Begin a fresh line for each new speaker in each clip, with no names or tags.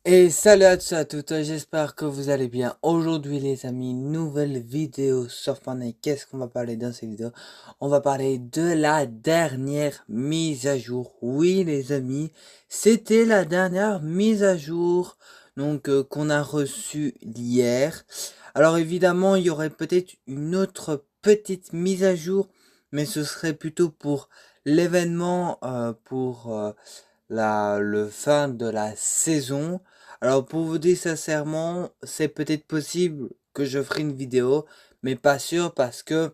Et salut à tous et à toutes, j'espère que vous allez bien. Aujourd'hui les amis, nouvelle vidéo sur Fortnite. Qu'est-ce qu'on va parler dans cette vidéo? On va parler de la dernière mise à jour. Oui les amis, c'était la dernière mise à jour donc qu'on a reçue hier. Alors évidemment, il y aurait peut-être une autre petite mise à jour, mais ce serait plutôt pour l'événement, le fin de la saison. Alors pour vous dire sincèrement, c'est peut-être possible que je ferai une vidéo, mais pas sûr parce que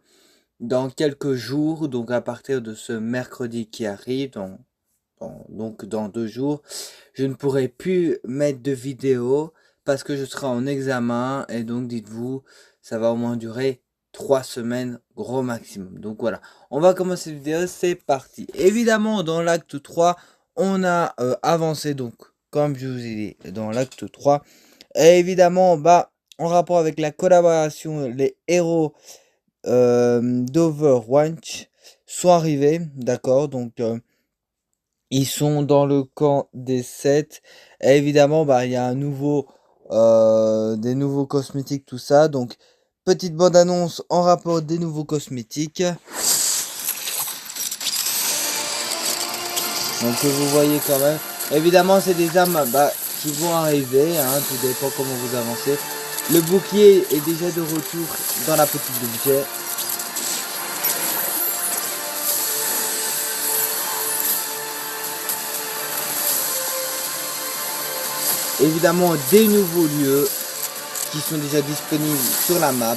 dans quelques jours, donc à partir de ce mercredi qui arrive, donc dans 2 jours, je ne pourrai plus mettre de vidéo parce que je serai en examen et donc dites-vous, ça va au moins durer 3 semaines gros maximum. Donc voilà, on va commencer la vidéo, c'est parti. Évidemment, dans l'acte 3, on a avancé donc, comme je vous ai dit, dans l'acte 3. Et évidemment, bah, en rapport avec la collaboration, les héros d'Overwatch sont arrivés, d'accord, donc ils sont dans le camp des 7. Et évidemment, bah, il y a des nouveaux cosmétiques, tout ça. Donc, petite bande-annonce en rapport des nouveaux cosmétiques. Donc, vous voyez quand même. Évidemment, c'est des armes bah, qui vont arriver. Hein, tout dépend comment vous avancez. Le bouclier est déjà de retour dans la petite budget. Évidemment, des nouveaux lieux qui sont déjà disponibles sur la map.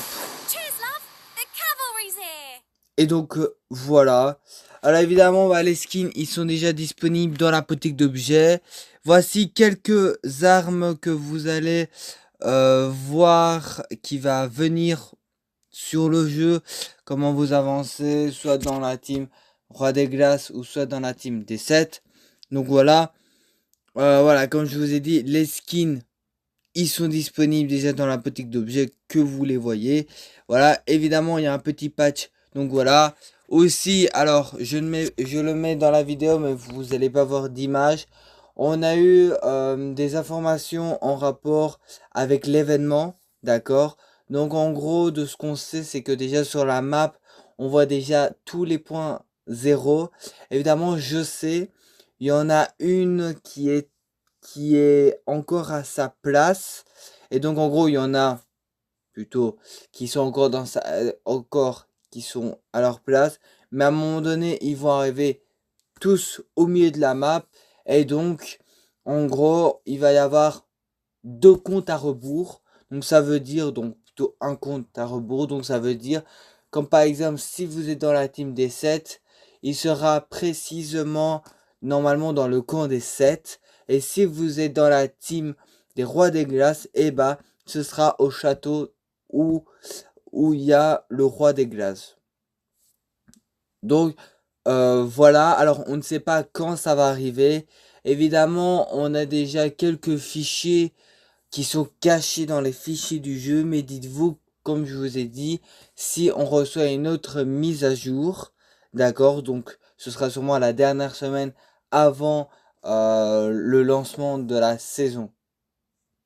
Et donc voilà. Alors évidemment, bah, les skins, ils sont déjà disponibles dans la boutique d'objets. Voici quelques armes que vous allez voir qui va venir sur le jeu. Comment vous avancez, soit dans la team Roi des Glaces ou soit dans la team des 7. Donc voilà. Voilà, comme je vous ai dit, les skins, ils sont disponibles déjà dans la boutique d'objets que vous les voyez. Voilà, évidemment, il y a un petit patch. Donc voilà. Aussi, alors, je le mets dans la vidéo, mais vous n'allez pas voir d'image. On a eu des informations en rapport avec l'événement. D'accord. Donc en gros, de ce qu'on sait, c'est que déjà sur la map, on voit déjà tous les points zéro. Évidemment, je sais, il y en a une qui est encore à sa place. Et donc, en gros, il y en a plutôt qui sont encore encore qui sont à leur place. Mais à un moment donné, ils vont arriver tous au milieu de la map. Et donc, en gros, il va y avoir deux comptes à rebours. Donc, ça veut dire, donc, plutôt un compte à rebours. Donc, ça veut dire, comme par exemple, si vous êtes dans la team des 7, il sera précisément, normalement, dans le camp des 7. Et si vous êtes dans la team des Rois des Glaces, eh bah, ce sera au château où, où il y a le Roi des Glaces. Donc, voilà. Alors, on ne sait pas quand ça va arriver. Évidemment, on a déjà quelques fichiers qui sont cachés dans les fichiers du jeu. Mais dites-vous, comme je vous ai dit, si on reçoit une autre mise à jour, d'accord, donc ce sera sûrement la dernière semaine avant le lancement de la saison,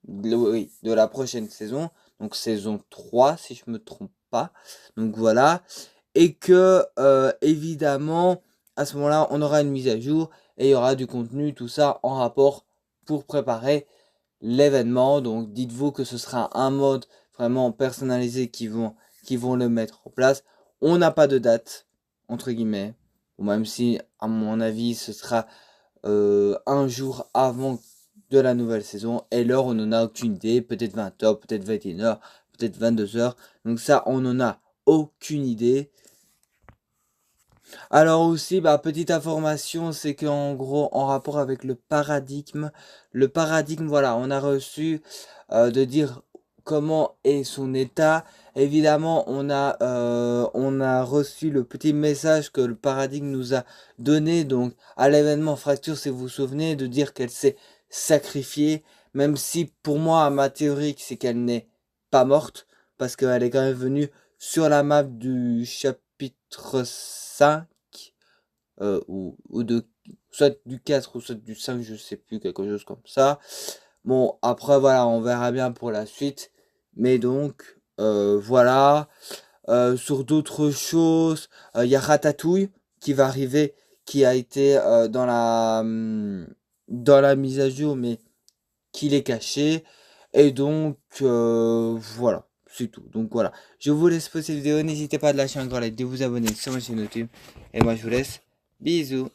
oui, de la prochaine saison, donc saison 3 si je me trompe pas. Donc voilà, et que évidemment à ce moment-là on aura une mise à jour et il y aura du contenu, tout ça en rapport pour préparer l'événement. Donc dites-vous que ce sera un mode vraiment personnalisé qui vont le mettre en place. On n'a pas de date, entre guillemets, ou même si à mon avis ce sera un jour avant de la nouvelle saison. Et l'heure, on n'en a aucune idée. Peut-être 20h, peut-être 21h, peut-être 22h. Donc ça, on n'en a aucune idée. Alors aussi, bah, petite information, c'est qu'en gros, en rapport avec le paradigme, voilà, on a reçu de dire comment est son état. Évidemment, on a reçu le petit message que le paradigme nous a donné, donc à l'événement Fracture, si vous vous souvenez, de dire qu'elle s'est sacrifiée, même si pour moi, ma théorie, c'est qu'elle n'est pas morte, parce qu'elle est quand même venue sur la map du chapitre 5 ou soit du 4 ou soit du 5, je sais plus, quelque chose comme ça. Bon, après, voilà, on verra bien pour la suite. Mais donc, voilà. Sur d'autres choses, il y a Ratatouille qui va arriver, qui a été dans la mise à jour, mais qu'il est caché. Et donc, voilà, c'est tout. Donc voilà, je vous laisse pour cette vidéo. N'hésitez pas à lâcher un grand like, de vous abonner sur ma chaîne YouTube. Et moi, je vous laisse. Bisous.